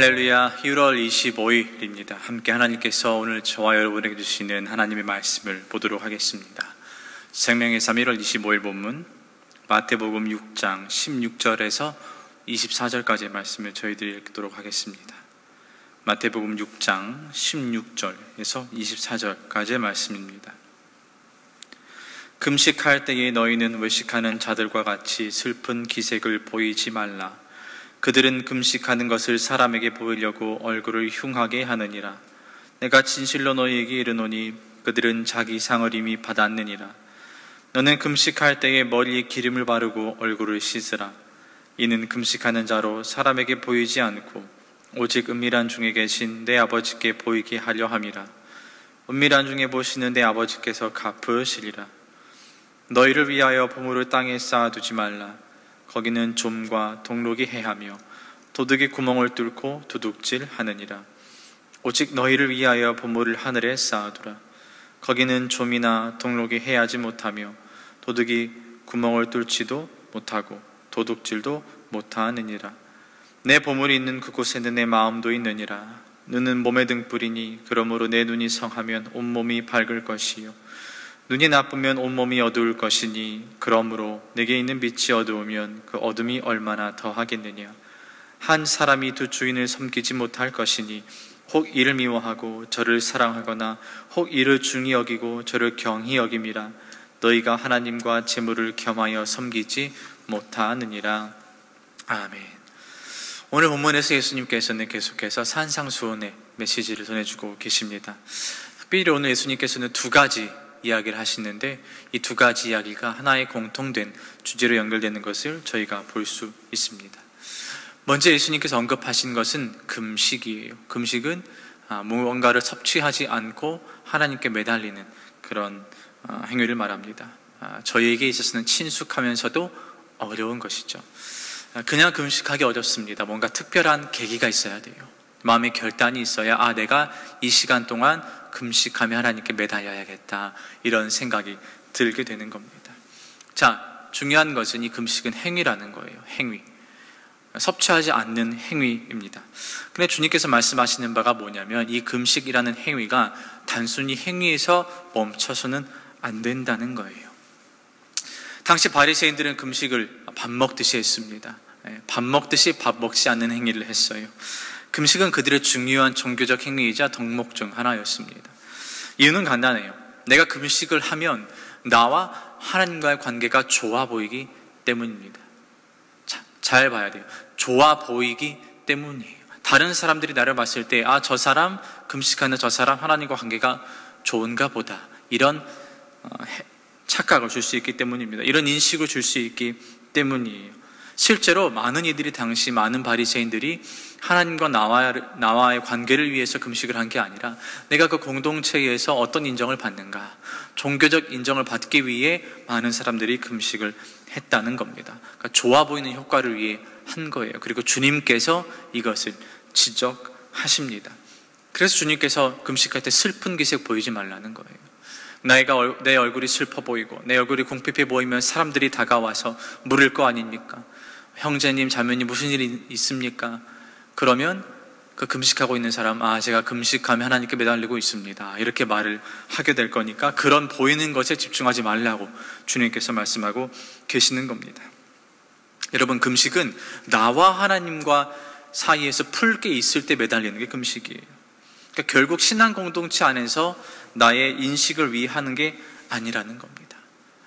할렐루야. 6월 25일입니다. 함께 하나님께서 오늘 저와 여러분에게 주시는 하나님의 말씀을 보도록 하겠습니다. 생명의 3 1월 25일 본문 마태복음 6장 16절에서 24절까지의 말씀을 저희들이 읽도록 하겠습니다. 마태복음 6장 16절에서 24절까지의 말씀입니다. 금식할 때에 너희는 외식하는 자들과 같이 슬픈 기색을 보이지 말라. 그들은 금식하는 것을 사람에게 보이려고 얼굴을 흉하게 하느니라. 내가 진실로 너희에게 이르노니 그들은 자기 상을 이미 받았느니라. 너는 금식할 때에 머리에 기름을 바르고 얼굴을 씻으라. 이는 금식하는 자로 사람에게 보이지 않고 오직 은밀한 중에 계신 내 아버지께 보이게 하려 함이라. 은밀한 중에 보시는 내 아버지께서 갚으시리라. 너희를 위하여 보물을 땅에 쌓아두지 말라. 거기는 좀과 동록이 해하며 도둑이 구멍을 뚫고 도둑질 하느니라. 오직 너희를 위하여 보물을 하늘에 쌓아두라. 거기는 좀이나 동록이 해하지 못하며 도둑이 구멍을 뚫지도 못하고 도둑질도 못하느니라. 내 보물이 있는 그곳에는 내 마음도 있느니라. 눈은 몸의 등불이니 그러므로 내 눈이 성하면 온몸이 밝을 것이요 눈이 나쁘면 온몸이 어두울 것이니 그러므로 내게 있는 빛이 어두우면 그 어둠이 얼마나 더하겠느냐. 한 사람이 두 주인을 섬기지 못할 것이니 혹 이를 미워하고 저를 사랑하거나 혹 이를 중히 여기고 저를 경히 여김이라. 너희가 하나님과 재물을 겸하여 섬기지 못하느니라. 아멘. 오늘 본문에서 예수님께서는 계속해서 산상수훈의 메시지를 전해주고 계십니다. 특별히 오늘 예수님께서는 두 가지 이야기를 하시는데 이 두 가지 이야기가 하나의 공통된 주제로 연결되는 것을 저희가 볼 수 있습니다. 먼저 예수님께서 언급하신 것은 금식이에요. 금식은 무언가를 섭취하지 않고 하나님께 매달리는 그런 행위를 말합니다. 저희에게 있어서는 친숙하면서도 어려운 것이죠. 그냥 금식하기 어렵습니다. 뭔가 특별한 계기가 있어야 돼요. 마음의 결단이 있어야 내가 이 시간 동안 금식하며 하나님께 매달려야겠다, 이런 생각이 들게 되는 겁니다. 자, 중요한 것은 이 금식은 행위라는 거예요. 행위, 섭취하지 않는 행위입니다. 근데 주님께서 말씀하시는 바가 뭐냐면 이 금식이라는 행위가 단순히 행위에서 멈춰서는 안 된다는 거예요. 당시 바리새인들은 금식을 밥 먹듯이 했습니다. 밥 먹듯이 밥 먹지 않는 행위를 했어요. 금식은 그들의 중요한 종교적 행위이자 덕목 중 하나였습니다. 이유는 간단해요. 내가 금식을 하면 나와 하나님과의 관계가 좋아 보이기 때문입니다. 잘 봐야 돼요. 좋아 보이기 때문이에요. 다른 사람들이 나를 봤을 때 저 사람 금식하는 저 사람 하나님과 관계가 좋은가 보다, 이런 착각을 줄 수 있기 때문입니다. 이런 인식을 줄 수 있기 때문이에요. 실제로 많은 이들이, 당시 많은 바리새인들이 하나님과 나와의 관계를 위해서 금식을 한 게 아니라 내가 그 공동체에서 어떤 인정을 받는가, 종교적 인정을 받기 위해 많은 사람들이 금식을 했다는 겁니다. 그러니까 좋아 보이는 효과를 위해 한 거예요. 그리고 주님께서 이것을 지적하십니다. 그래서 주님께서 금식할 때 슬픈 기색 보이지 말라는 거예요. 내 얼굴이 슬퍼 보이고 내 얼굴이 궁핍해 보이면 사람들이 다가와서 물을 거 아닙니까? 형제님, 자매님, 무슨 일이 있습니까? 그러면 그 금식하고 있는 사람, 제가 금식하며 하나님께 매달리고 있습니다, 이렇게 말을 하게 될 거니까 그런 보이는 것에 집중하지 말라고 주님께서 말씀하고 계시는 겁니다. 여러분, 금식은 나와 하나님과 사이에서 풀게 있을 때 매달리는 게 금식이에요. 그러니까 결국 신앙 공동체 안에서 나의 인식을 위해 하는 게 아니라는 겁니다.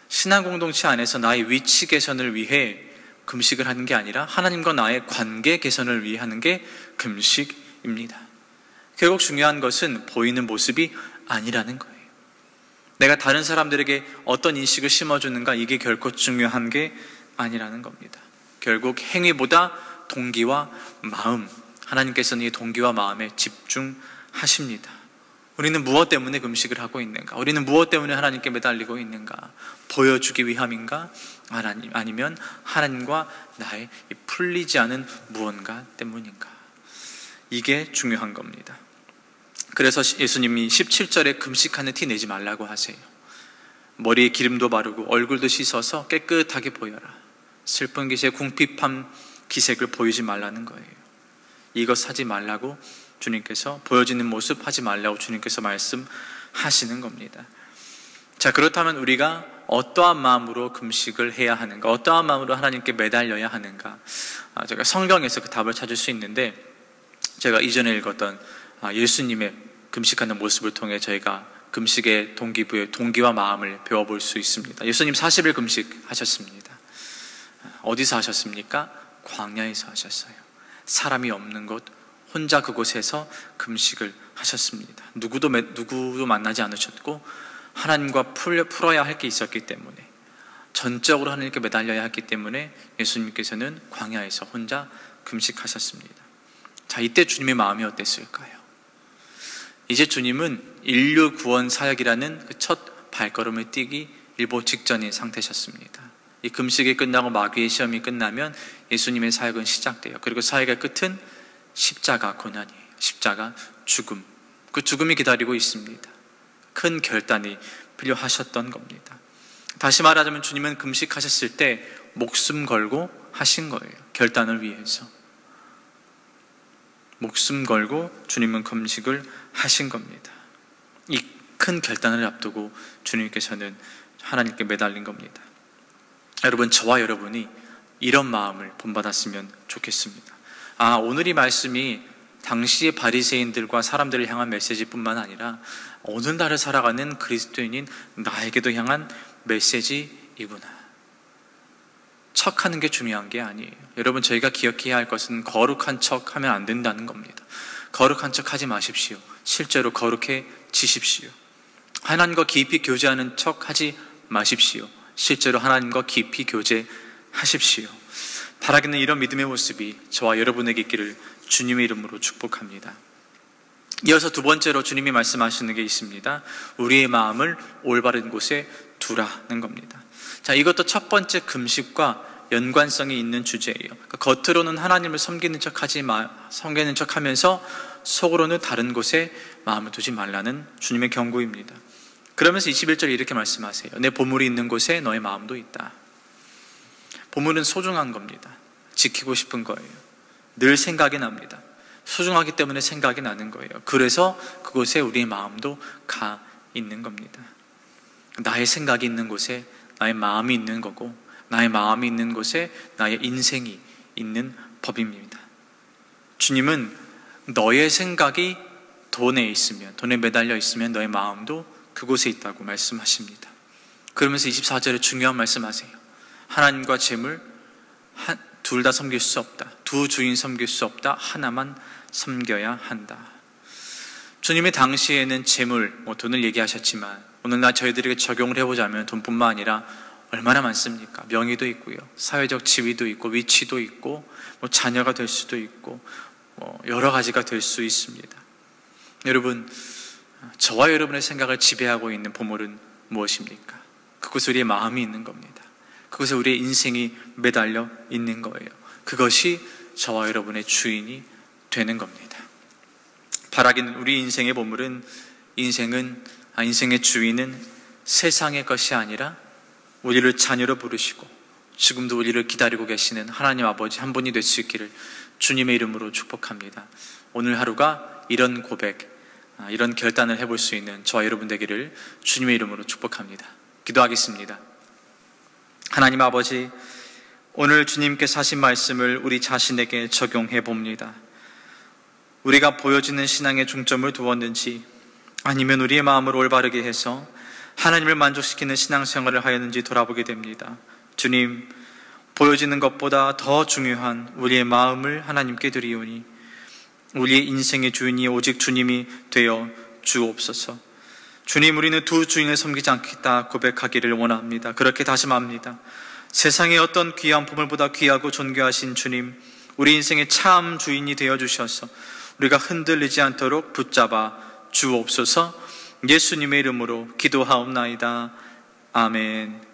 신앙 공동체 안에서 나의 위치 개선을 위해 금식을 하는 게 아니라 하나님과 나의 관계 개선을 위해 하는 게 금식입니다. 결국 중요한 것은 보이는 모습이 아니라는 거예요. 내가 다른 사람들에게 어떤 인식을 심어주는가, 이게 결코 중요한 게 아니라는 겁니다. 결국 행위보다 동기와 마음, 하나님께서는 이 동기와 마음에 집중하십니다. 우리는 무엇 때문에 금식을 하고 있는가? 우리는 무엇 때문에 하나님께 매달리고 있는가? 보여주기 위함인가? 아니면 하나님과 나의 풀리지 않은 무언가 때문인가? 이게 중요한 겁니다. 그래서 예수님이 17절에 금식하는 티 내지 말라고 하세요. 머리에 기름도 바르고 얼굴도 씻어서 깨끗하게 보여라. 슬픈 기세, 궁핍한 기색을 보이지 말라는 거예요. 이것 하지 말라고 주님께서, 보여지는 모습 하지 말라고 주님께서 말씀하시는 겁니다. 자, 그렇다면 우리가 어떠한 마음으로 금식을 해야 하는가, 어떠한 마음으로 하나님께 매달려야 하는가, 제가 성경에서 그 답을 찾을 수 있는데, 제가 이전에 읽었던 예수님의 금식하는 모습을 통해 저희가 금식의 동기와 마음을 배워볼 수 있습니다. 예수님 40일 금식하셨습니다. 어디서 하셨습니까? 광야에서 하셨어요. 사람이 없는 곳, 혼자 그곳에서 금식을 하셨습니다. 누구도 만나지 않으셨고, 하나님과 풀어야 할 게 있었기 때문에, 전적으로 하나님께 매달려야 했기 때문에 예수님께서는 광야에서 혼자 금식하셨습니다. 자, 이때 주님의 마음이 어땠을까요? 이제 주님은 인류 구원 사역이라는 그 첫 발걸음을 띄기 일보 직전인 상태셨습니다. 이 금식이 끝나고 마귀의 시험이 끝나면 예수님의 사역은 시작돼요. 그리고 사역의 끝은 십자가 고난이에요. 십자가 죽음. 그 죽음이 기다리고 있습니다. 큰 결단이 필요하셨던 겁니다. 다시 말하자면 주님은 금식하셨을 때 목숨 걸고 하신 거예요. 결단을 위해서. 목숨 걸고 주님은 금식을 하신 겁니다. 이 큰 결단을 앞두고 주님께서는 하나님께 매달린 겁니다. 여러분, 저와 여러분이 이런 마음을 본받았으면 좋겠습니다. 오늘 이 말씀이 당시의 바리새인들과 사람들을 향한 메시지뿐만 아니라 오늘날을 살아가는 그리스도인인 나에게도 향한 메시지이구나. 척하는 게 중요한 게 아니에요. 여러분, 저희가 기억해야 할 것은 거룩한 척 하면 안 된다는 겁니다. 거룩한 척 하지 마십시오. 실제로 거룩해지십시오. 하나님과 깊이 교제하는 척 하지 마십시오. 실제로 하나님과 깊이 교제하십시오. 바라기는 이런 믿음의 모습이 저와 여러분에게 있기를 주님의 이름으로 축복합니다. 이어서 두 번째로 주님이 말씀하시는 게 있습니다. 우리의 마음을 올바른 곳에 두라는 겁니다. 자, 이것도 첫 번째 금식과 연관성이 있는 주제예요. 그러니까 겉으로는 하나님을 섬기는 척하면서 속으로는 다른 곳에 마음을 두지 말라는 주님의 경고입니다. 그러면서 21절에 이렇게 말씀하세요. 내 보물이 있는 곳에 너의 마음도 있다. 보물은 소중한 겁니다. 지키고 싶은 거예요. 늘 생각이 납니다. 소중하기 때문에 생각이 나는 거예요. 그래서 그곳에 우리의 마음도 가 있는 겁니다. 나의 생각이 있는 곳에 나의 마음이 있는 거고, 나의 마음이 있는 곳에 나의 인생이 있는 법입니다. 주님은 너의 생각이 돈에 있으면, 돈에 매달려 있으면 너의 마음도 그곳에 있다고 말씀하십니다. 그러면서 24절에 중요한 말씀하세요. 하나님과 재물 둘 다 섬길 수 없다. 두 주인 섬길 수 없다. 하나만 섬겨야 한다. 주님의 당시에는 재물, 돈을 얘기하셨지만 오늘날 저희들에게 적용을 해보자면 돈뿐만 아니라 얼마나 많습니까? 명예도 있고요, 사회적 지위도 있고, 위치도 있고, 자녀가 될 수도 있고, 여러 가지가 될 수 있습니다. 여러분, 저와 여러분의 생각을 지배하고 있는 보물은 무엇입니까? 그곳에 우리의 마음이 있는 겁니다. 그곳에 우리의 인생이 매달려 있는 거예요. 그것이 저와 여러분의 주인이 되는 겁니다. 바라기는 우리 인생의 보물은, 인생의 주인은 세상의 것이 아니라 우리를 자녀로 부르시고 지금도 우리를 기다리고 계시는 하나님 아버지 한 분이 될 수 있기를 주님의 이름으로 축복합니다. 오늘 하루가 이런 고백, 이런 결단을 해볼 수 있는 저와 여러분 되기를 주님의 이름으로 축복합니다. 기도하겠습니다. 하나님 아버지, 오늘 주님께서 하신 말씀을 우리 자신에게 적용해 봅니다. 우리가 보여지는 신앙의 중점을 두었는지, 아니면 우리의 마음을 올바르게 해서 하나님을 만족시키는 신앙생활을 하였는지 돌아보게 됩니다. 주님, 보여지는 것보다 더 중요한 우리의 마음을 하나님께 드리오니 우리의 인생의 주인이 오직 주님이 되어 주옵소서. 주님, 우리는 두 주인을 섬기지 않겠다 고백하기를 원합니다. 그렇게 다짐합니다. 세상의 어떤 귀한 보물보다 귀하고 존귀하신 주님, 우리 인생의 참 주인이 되어 주셔서 우리가 흔들리지 않도록 붙잡아 주옵소서. 예수님의 이름으로 기도하옵나이다. 아멘.